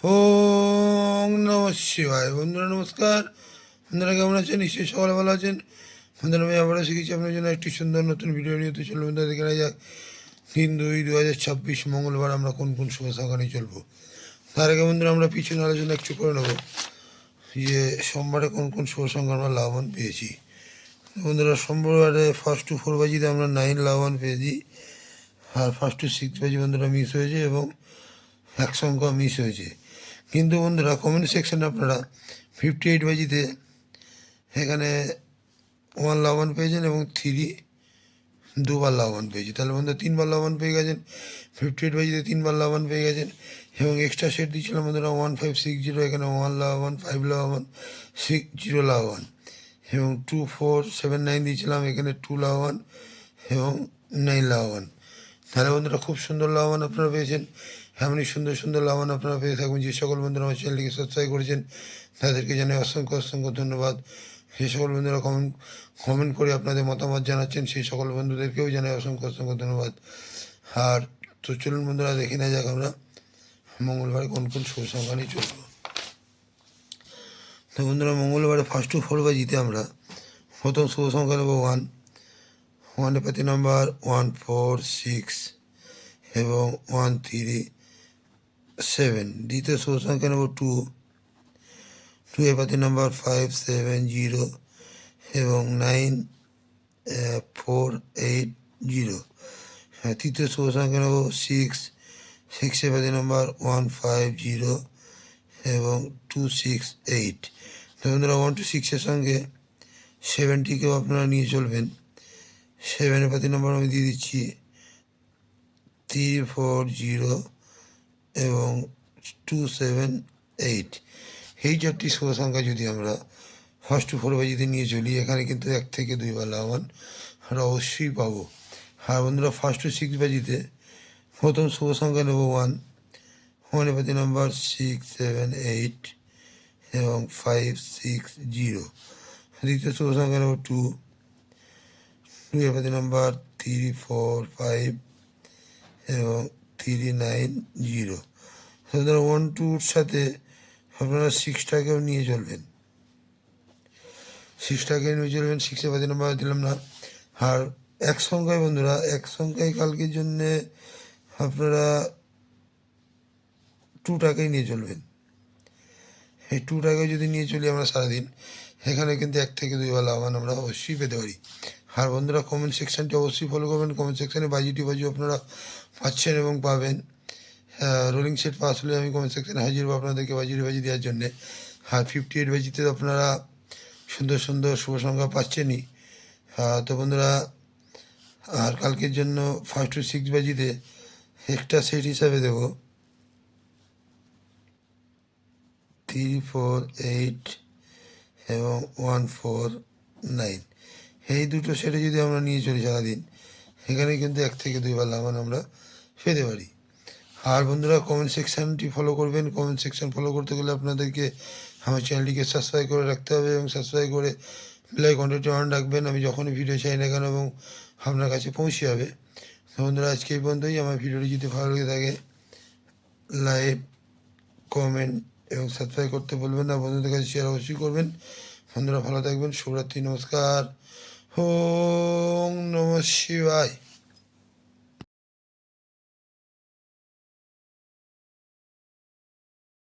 ওং নমঃ শিবায়। বন্ধুরা নমস্কার। বন্ধুরা কেমন আছেন? নিশ্চয়ই সকালে ভালো আছেন। বন্ধুরা আমি আবারও শিখেছি আপনার জন্য একটি সুন্দর নতুন ভিডিও নিয়ে। তো চলুন বন্ধুরা দেখে নেওয়া যাক 3/2/2026 মঙ্গলবার আমরা কোন কোন শুভ সংখ্যা নিয়ে চলবো। তার আগে বন্ধুরা আমরা পিছনে আলোচনা একটু করে নেবো যে সোমবারে কোন কোন শুভ সংখ্যা আমরা লাভবান পেয়েছি। বন্ধুরা সোমবারে 1 to 4 বাজিতে আমরা 9 লাভবান পেয়েছি, আর 1 to 6 বাজি বন্ধুরা মিস হয়েছে এবং এক সংখ্যা মিস হয়েছে। কিন্তু বন্ধুরা কমেন্ট সেকশানে আপনারা 58 বাজিতে এখানে 1 লাভবান পেয়েছেন এবং 3 দুবার লাভবান পেয়েছি। তাহলে বন্ধুরা 3বার লাভবান পেয়ে গেছেন। 58 বাজিতে 3বার লাভবান পেয়ে গেছেন এবং এক্সট্রা সেট দিয়েছিলাম বন্ধুরা 1560, এখানে 1 লাভবান, 5 লাভবান, 60 লাভবান এবং 2479 দিয়েছিলাম, এখানে 2 লাভবান এবং 9 লাভবান। তাহলে বন্ধুরা খুব সুন্দর লাভবান আপনারা পেয়েছেন। এমনই সুন্দর সুন্দর লাভবান আপনারা পেয়ে থাকবেন। যে সকল বন্ধুরা আমার চ্যানেলটিকে সাবস্ক্রাইব করেছেন তাদেরকে জানাই অসংখ্য অসংখ্য ধন্যবাদ। সেই সকল বন্ধুরা কমেন্ট করে আপনাদের মতামত জানাচ্ছেন, সেই সকল বন্ধুদেরকেও জানাই অসংখ্য অসংখ্য ধন্যবাদ। আর তো চলুন বন্ধুরা দেখে নেওয়া যাক আমরা মঙ্গলবারে কোন কোন শুভ সংখ্যা নিয়ে চলব। তো বন্ধুরা মঙ্গলবারে 1 to 4 বাজিতে আমরা প্রথম শুভ সংখ্যা নেব 1। 1 পাতি নাম্বার 146 এবং 137। দ্বিতীয় শুভ সংখ্যা নেব 2। 2 এর পাতি নাম্বার 570 এবং 9480। তৃতীয় শুভ সংখ্যা নেব 6। 6 এর পাতি নাম্বার 150 এবং 268। তো বন্ধুরা 1 to 6 এর সঙ্গে 70কেও আপনারা নিয়ে চলবেন। 7 এর পাতি নাম্বার আমি দিয়ে দিচ্ছি 340 এবং 278। এই চারটি শুভ সংখ্যা যদি আমরা 1 to 4 বাজিতে নিয়ে চলি, এখানে কিন্তু 1 থেকে 2বার লাভবান আমরা অবশ্যই পাবো। আর বন্ধুরা 1 to 6 বাজিতে প্রথম শুভ সংখ্যা নেব 1। 1 এর পাতি নাম্বার 678 এবং 560। দ্বিতীয় শুভ সংখ্যা নেব 2। 2 এর পাতি নাম্বার 345 এবং 390। সুতরাং 1 2-র সাথে আপনারা 6টাকেও নিয়ে চলবেন। 6টাকে নিয়ে চলবেন। 6 এর পাতি নাম্বার দিলাম না। আর এক সংখ্যায় বন্ধুরা, এক সংখ্যায় কালকের জন্যে আপনারা 2টাকেই নিয়ে চলবেন। এই 2টাকে যদি নিয়ে চলি আমরা সারাদিন, এখানে কিন্তু 1 থেকে 2বার লাভবান আমরা অবশ্যই পেতে পারি। আর বন্ধুরা কমেন্ট সেকশানটি অবশ্যই ফলো করবেন। কমেন্ট সেকশানে বাজি আপনারা পাচ্ছেন এবং পাবেন। রোলিং সেট পাস হলে আমি কমেন্ট সেকশানে হাজির হবো আপনাদেরকে বাজি দেওয়ার জন্যে। আর 58 বাজিতে আপনারা সুন্দর সুন্দর শুভ সংখ্যা পাচ্ছেনই। তো বন্ধুরা আর কালকের জন্য 1 to 6 বাজিতে এক্সট্রা সেট হিসাবে দেবো 348 এবং 149। এই দুটো সেটে যদি আমরা নিয়ে চলি সারাদিন, এখানে কিন্তু 1 থেকে 2বার লাভবান আমরা পেতে পারি। আর বন্ধুরা কমেন্ট সেকশানটি ফলো করবেন। কমেন্ট সেকশান ফলো করতে গেলে আপনাদেরকে আমার চ্যানেলটিকে সাবস্ক্রাইব করে রাখতে হবে এবং সাবস্ক্রাইব করে বেল আইকনটি অন রাখবেন। আমি যখনই ভিডিও চাই না কেন এবং আপনার কাছে পৌঁছে যাবে। তো বন্ধুরা আজকে এই পর্যন্তই। আমার ভিডিওটি যদি ভালো লেগে থাকে লাইক, কমেন্ট এবং সাবস্ক্রাইব করতে বলবেন না। বন্ধুদের কাছে শেয়ার অবশ্যই করবেন। বন্ধুরা ভালো থাকবেন। শুভরাত্রি, নমস্কার। ওং নমঃ শিবায়।